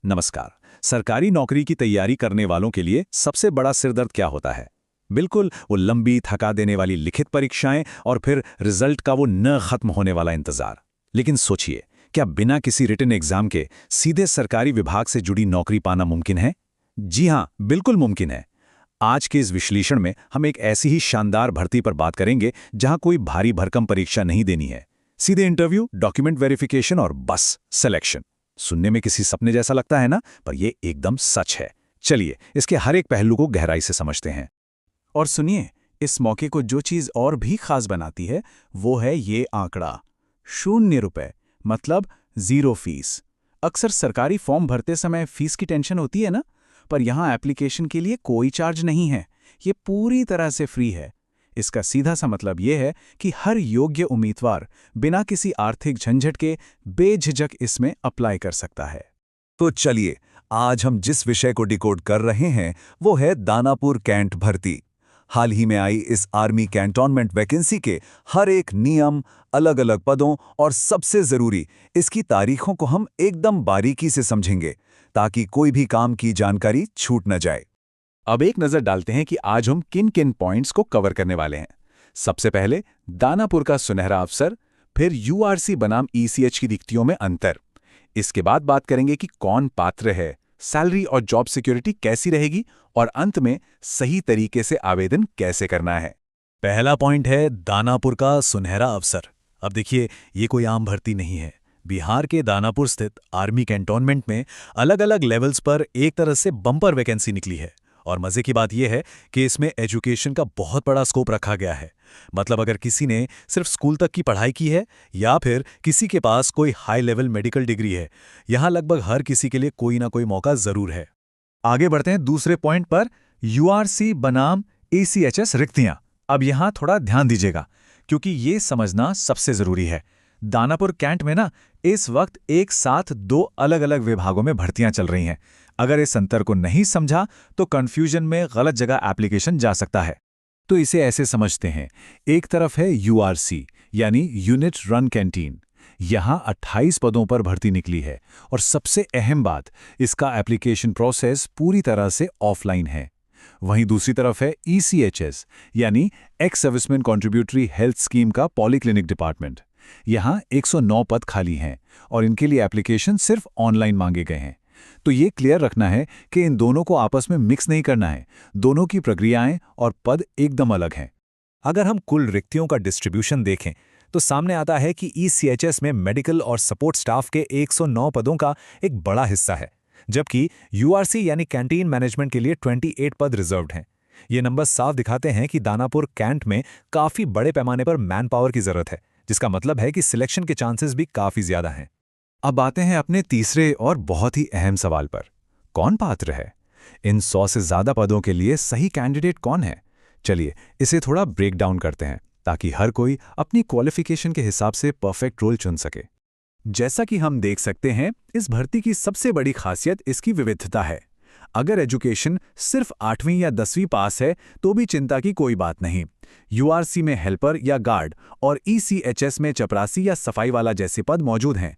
नमस्कार। सरकारी नौकरी की तैयारी करने वालों के लिए सबसे बड़ा सिरदर्द क्या होता है? बिल्कुल वो लंबी थका देने वाली लिखित परीक्षाएं और फिर रिजल्ट का वो न खत्म होने वाला इंतजार। लेकिन सोचिए, क्या बिना किसी रिटन एग्जाम के सीधे सरकारी विभाग से जुड़ी नौकरी पाना मुमकिन है? जी हां, बिल्कुल मुमकिन है। आज के इस विश्लेषण में हम एक ऐसी ही शानदार भर्ती पर बात करेंगे जहां कोई भारी भरकम परीक्षा नहीं देनी है। सीधे इंटरव्यू, डॉक्यूमेंट वेरिफिकेशन और बस सिलेक्शन। सुनने में किसी सपने जैसा लगता है ना, पर यह एकदम सच है। चलिए इसके हर एक पहलू को गहराई से समझते हैं। और सुनिए, इस मौके को जो चीज और भी खास बनाती है वो है ये आंकड़ा, 0 रुपए, मतलब 0 फीस। अक्सर सरकारी फॉर्म भरते समय फीस की टेंशन होती है ना, पर यहाँ एप्लीकेशन के लिए कोई चार्ज नहीं है। ये पूरी तरह से फ्री है। इसका सीधा सा मतलब ये है कि हर योग्य उम्मीदवार बिना किसी आर्थिक झंझट के बेझिझक इसमें अप्लाई कर सकता है। तो चलिए, आज हम जिस विषय को डिकोड कर रहे हैं वो है दानापुर कैंट भर्ती। हाल ही में आई इस आर्मी कैंटोनमेंट वैकेंसी के हर एक नियम, अलग अलग पदों और सबसे जरूरी इसकी तारीखों को हम एकदम बारीकी से समझेंगे, ताकि कोई भी काम की जानकारी छूट न जाए। अब एक नजर डालते हैं कि आज हम किन किन पॉइंट्स को कवर करने वाले हैं। सबसे पहले दानापुर का सुनहरा अवसर, फिर यूआरसी बनाम ईसीएच की रिक्तियों में अंतर। इसके बाद बात करेंगे कि कौन पात्र है, सैलरी और जॉब सिक्योरिटी कैसी रहेगी, और अंत में सही तरीके से आवेदन कैसे करना है। पहला पॉइंट है दानापुर का सुनहरा अवसर। अब देखिए, ये कोई आम भर्ती नहीं है। बिहार के दानापुर स्थित आर्मी कैंटोनमेंट में अलग अलग लेवल्स पर एक तरह से बम्पर वैकेंसी निकली है। और मजे की बात यह है कि इसमें एजुकेशन का बहुत बड़ा स्कोप रखा गया है। मतलब अगर किसी ने सिर्फ स्कूल तक की पढ़ाई की है या फिर किसी के पास कोई हाई लेवल मेडिकल डिग्री है, यहां लगभग हर किसी के लिए कोई ना कोई मौका जरूर है। आगे बढ़ते हैं दूसरे पॉइंट पर, यूआरसी बनाम एसीएचएस रिक्तियां। अब यहां थोड़ा ध्यान दीजिएगा, क्योंकि ये समझना सबसे जरूरी है। दानापुर कैंट में ना इस वक्त एक साथ 2 अलग अलग विभागों में भर्तियां चल रही हैं। अगर इस अंतर को नहीं समझा तो कंफ्यूजन में गलत जगह एप्लीकेशन जा सकता है। तो इसे ऐसे समझते हैं, एक तरफ है यूआरसी यानी यूनिट रन कैंटीन। यहां 28 पदों पर भर्ती निकली है और सबसे अहम बात, इसका एप्लीकेशन प्रोसेस पूरी तरह से ऑफलाइन है। वहीं दूसरी तरफ है ईसीएचएस यानी ex serviceman contributory health scheme का पॉलीक्लिनिक डिपार्टमेंट। यहां 109 पद खाली हैं और इनके लिए एप्लीकेशन सिर्फ ऑनलाइन मांगे गए हैं। तो ये क्लियर रखना है कि इन दोनों को आपस में मिक्स नहीं करना है। दोनों की प्रक्रियाएं और पद एकदम अलग हैं। अगर हम कुल रिक्तियों का डिस्ट्रीब्यूशन देखें तो सामने आता है कि ईसीएचएस में मेडिकल और सपोर्ट स्टाफ के 109 पदों का एक बड़ा हिस्सा है, जबकि यूआरसी यानी कैंटीन मैनेजमेंट के लिए 28 पद रिजर्व्ड हैं। ये नंबर साफ दिखाते हैं कि दानापुर कैंट में काफी बड़े पैमाने पर मैन पावर की जरूरत है, जिसका मतलब है कि सिलेक्शन के चांसेस भी काफी ज्यादा हैं। अब आते हैं अपने तीसरे और बहुत ही अहम सवाल पर, कौन पात्र है? इन 100 से ज्यादा पदों के लिए सही कैंडिडेट कौन है? चलिए इसे थोड़ा ब्रेक डाउन करते हैं, ताकि हर कोई अपनी क्वालिफिकेशन के हिसाब से परफेक्ट रोल चुन सके। जैसा कि हम देख सकते हैं, इस भर्ती की सबसे बड़ी खासियत इसकी विविधता है। अगर एजुकेशन सिर्फ 8वीं या 10वीं पास है तो भी चिंता की कोई बात नहीं। यूआरसी में हेल्पर या गार्ड और ईसीएचएस में चपरासी या सफाई वाला जैसे पद मौजूद हैं।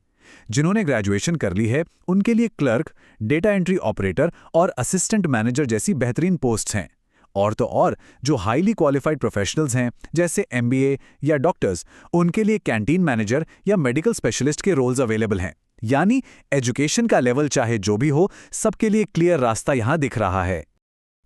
जिन्होंने ग्रेजुएशन कर ली है उनके लिए क्लर्क, डेटा एंट्री ऑपरेटर और असिस्टेंट मैनेजर जैसी बेहतरीन पोस्ट्स हैं। और तो और जो हाईली क्वालिफाइड प्रोफेशनल्स हैं जैसे एमबीए या डॉक्टर्स, उनके लिए कैंटीन मैनेजर या मेडिकल स्पेशलिस्ट के रोल्स अवेलेबल हैं। यानी एजुकेशन का लेवल चाहे जो भी हो, सबके लिए क्लियर रास्ता यहां दिख रहा है।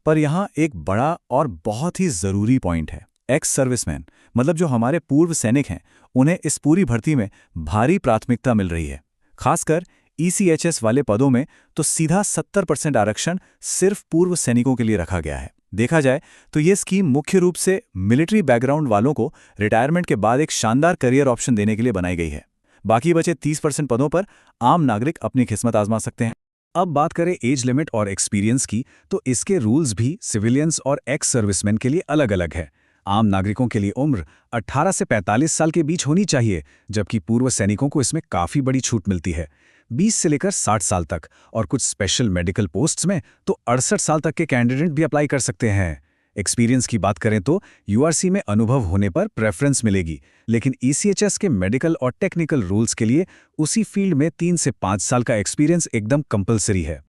पर यहां एक बड़ा और बहुत ही जरूरी पॉइंट है, एक्स सर्विसमैन, मतलब जो हमारे पूर्व सैनिक हैं, उन्हें इस पूरी भर्ती में भारी प्राथमिकता मिल रही है। खासकर ईसीएचएस वाले पदों में तो सीधा 70% आरक्षण सिर्फ पूर्व सैनिकों के लिए रखा गया है। देखा जाए तो ये स्कीम मुख्य रूप से मिलिट्री बैकग्राउंड वालों को रिटायरमेंट के बाद एक शानदार करियर ऑप्शन देने के लिए बनाई गई है। बाकी बचे 30% पदों पर आम नागरिक अपनी किस्मत आजमा सकते हैं। अब बात करें एज लिमिट और एक्सपीरियंस की, तो इसके रूल्स भी सिविलियंस और एक्स सर्विसमैन के लिए अलग अलग है। आम नागरिकों के लिए उम्र 18 से 45 साल के बीच होनी चाहिए, जबकि पूर्व सैनिकों को इसमें काफ़ी बड़ी छूट मिलती है, 20 से लेकर 60 साल तक। और कुछ स्पेशल मेडिकल पोस्ट्स में तो 68 साल तक के कैंडिडेट भी अप्लाई कर सकते हैं। एक्सपीरियंस की बात करें तो यूआरसी में अनुभव होने पर प्रेफरेंस मिलेगी, लेकिन ईसीएचएस के मेडिकल और टेक्निकल रूल्स के लिए उसी फील्ड में 3 से 5 साल का एक्सपीरियंस एकदम कंपलसरी है।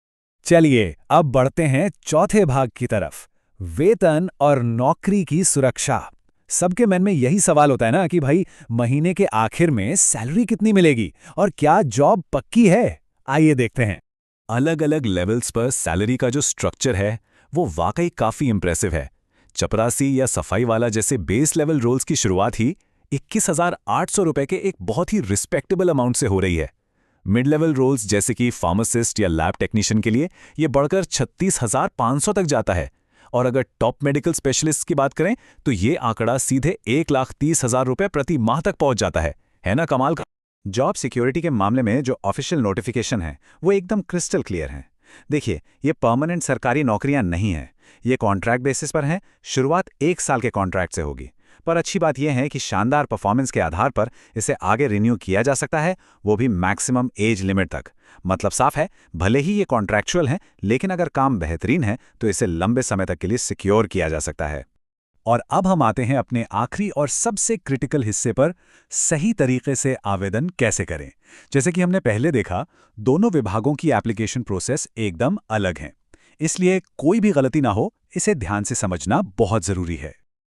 चलिए अब बढ़ते हैं चौथे भाग की तरफ, वेतन और नौकरी की सुरक्षा। सबके मन में यही सवाल होता है ना कि भाई महीने के आखिर में सैलरी कितनी मिलेगी और क्या जॉब पक्की है। आइए देखते हैं। अलग अलग लेवल्स पर सैलरी का जो स्ट्रक्चर है वो वाकई काफ़ी इंप्रेसिव है। चपरासी या सफाई वाला जैसे बेस लेवल रोल्स की शुरुआत ही 21,800 रुपए के एक बहुत ही रिस्पेक्टेबल अमाउंट से हो रही है। मिड लेवल रोल्स जैसे कि फार्मासिस्ट या लैब टेक्नीशियन के लिए ये बढ़कर 36,500 तक जाता है, और अगर टॉप मेडिकल स्पेशलिस्ट की बात करें तो ये आंकड़ा सीधे 1,30,000 रुपए प्रति माह तक पहुंच जाता है ना कमाल का। जॉब सिक्योरिटी के मामले में जो ऑफिशियल नोटिफिकेशन है वो एकदम क्रिस्टल क्लियर है। देखिए, ये परमानेंट सरकारी नौकरियां नहीं हैं, ये कॉन्ट्रैक्ट बेसिस पर हैं। शुरुआत 1 साल के कॉन्ट्रैक्ट से होगी, पर अच्छी बात यह है कि शानदार परफॉर्मेंस के आधार पर इसे आगे रिन्यू किया जा सकता है, वो भी मैक्सिमम एज लिमिट तक। मतलब साफ है, भले ही ये कॉन्ट्रैक्चुअल है, लेकिन अगर काम बेहतरीन है तो इसे लंबे समय तक के लिए सिक्योर किया जा सकता है। और अब हम आते हैं अपने आखिरी और सबसे क्रिटिकल हिस्से पर, सही तरीके से आवेदन कैसे करें। जैसे कि हमने पहले देखा, दोनों विभागों की एप्लीकेशन प्रोसेस एकदम अलग हैं, इसलिए कोई भी गलती ना हो, इसे ध्यान से समझना बहुत जरूरी है।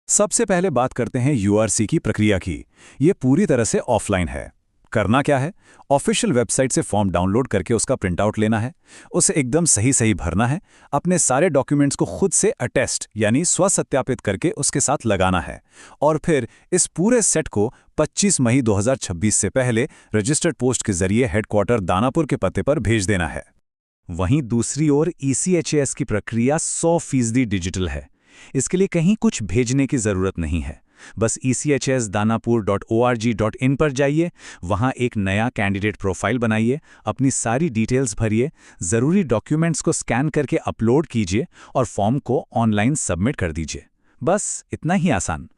सबसे पहले बात करते हैं यूआरसी की प्रक्रिया की। ये पूरी तरह से ऑफलाइन है। करना क्या है, ऑफिशियल वेबसाइट से फॉर्म डाउनलोड करके उसका प्रिंटआउट लेना है, उसे एकदम सही भरना है, अपने सारे डॉक्यूमेंट्स को खुद से अटेस्ट यानी स्वसत्यापित करके उसके साथ लगाना है, और फिर इस पूरे सेट को 25 मई 2026 से पहले रजिस्टर्ड पोस्ट के जरिए हेडक्वार्टर दानापुर के पते पर भेज देना है। वहीं दूसरी ओर ईसीएचएस की प्रक्रिया 100% डिजिटल है। इसके लिए कहीं कुछ भेजने की जरूरत नहीं है। बस echsdanapur.org.in पर जाइए, वहां एक नया कैंडिडेट प्रोफाइल बनाइए, अपनी सारी डिटेल्स भरिए, जरूरी डॉक्यूमेंट्स को स्कैन करके अपलोड कीजिए और फॉर्म को ऑनलाइन सबमिट कर दीजिए। बस इतना ही आसान।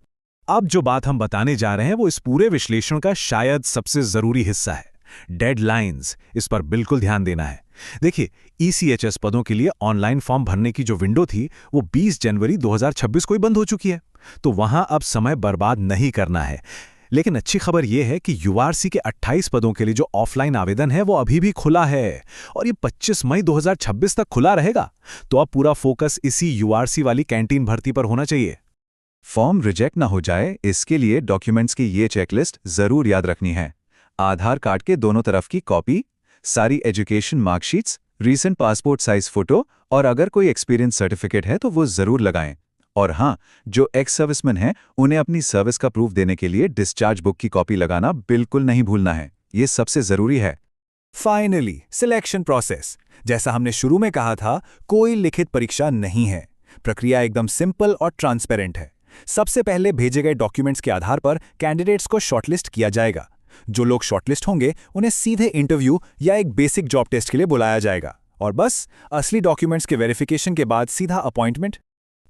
अब जो बात हम बताने जा रहे हैं वो इस पूरे विश्लेषण का शायद सबसे जरूरी हिस्सा है, डेडलाइंस। इस पर बिल्कुल ध्यान देना है। देखिए, ईसीएचएस पदों के लिए ऑनलाइन फॉर्म भरने की जो विंडो थी वो 20 जनवरी 2026 को ही बंद हो चुकी है, तो वहां अब समय बर्बाद नहीं करना है। लेकिन अच्छी खबर यह है कि यूआरसी के 28 पदों के लिए जो ऑफलाइन आवेदन है वो अभी भी खुला है, और ये 25 मई 2026 तक खुला रहेगा। तो अब पूरा फोकस इसी यूआरसी वाली कैंटीन भर्ती पर होना चाहिए। फॉर्म रिजेक्ट ना हो जाए, इसके लिए डॉक्यूमेंट्स की ये चेकलिस्ट जरूर याद रखनी है। आधार कार्ड के दोनों तरफ की कॉपी, सारी education marksheets, recent passport size photo, और अगर कोई एक्सपीरियंस सर्टिफिकेट है तो वो जरूर लगाएं। और हाँ, जो एक्स सर्विसमैन हैं उन्हें अपनी सर्विस का प्रूफ देने के लिए डिस्चार्ज बुक की कॉपी लगाना बिल्कुल नहीं भूलना है, ये सबसे जरूरी है। Finally selection process. जैसा हमने शुरू में कहा था, कोई लिखित परीक्षा नहीं है। प्रक्रिया एकदम सिंपल और ट्रांसपेरेंट है। सबसे पहले भेजे गए डॉक्यूमेंट्स के आधार पर कैंडिडेट्स को शॉर्टलिस्ट किया जाएगा। जो लोग शॉर्टलिस्ट होंगे उन्हें सीधे इंटरव्यू या एक बेसिक जॉब टेस्ट के लिए बुलाया जाएगा, और बस असली डॉक्यूमेंट्स के वेरिफिकेशन के बाद सीधा अपॉइंटमेंट।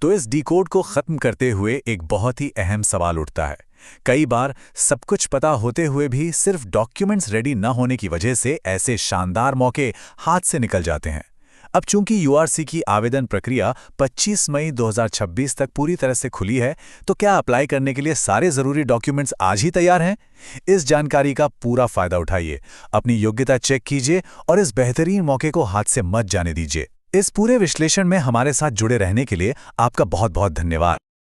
तो इस डिकोड को खत्म करते हुए एक बहुत ही अहम सवाल उठता है। कई बार सब कुछ पता होते हुए भी सिर्फ डॉक्यूमेंट्स रेडी न होने की वजह से ऐसे शानदार मौके हाथ से निकल जाते हैं। अब चूंकि यूआरसी की आवेदन प्रक्रिया 25 मई 2026 तक पूरी तरह से खुली है, तो क्या अप्लाई करने के लिए सारे जरूरी डॉक्यूमेंट्स आज ही तैयार हैं? इस जानकारी का पूरा फायदा उठाइए, अपनी योग्यता चेक कीजिए और इस बेहतरीन मौके को हाथ से मत जाने दीजिए। इस पूरे विश्लेषण में हमारे साथ जुड़े रहने के लिए आपका बहुत बहुत धन्यवाद।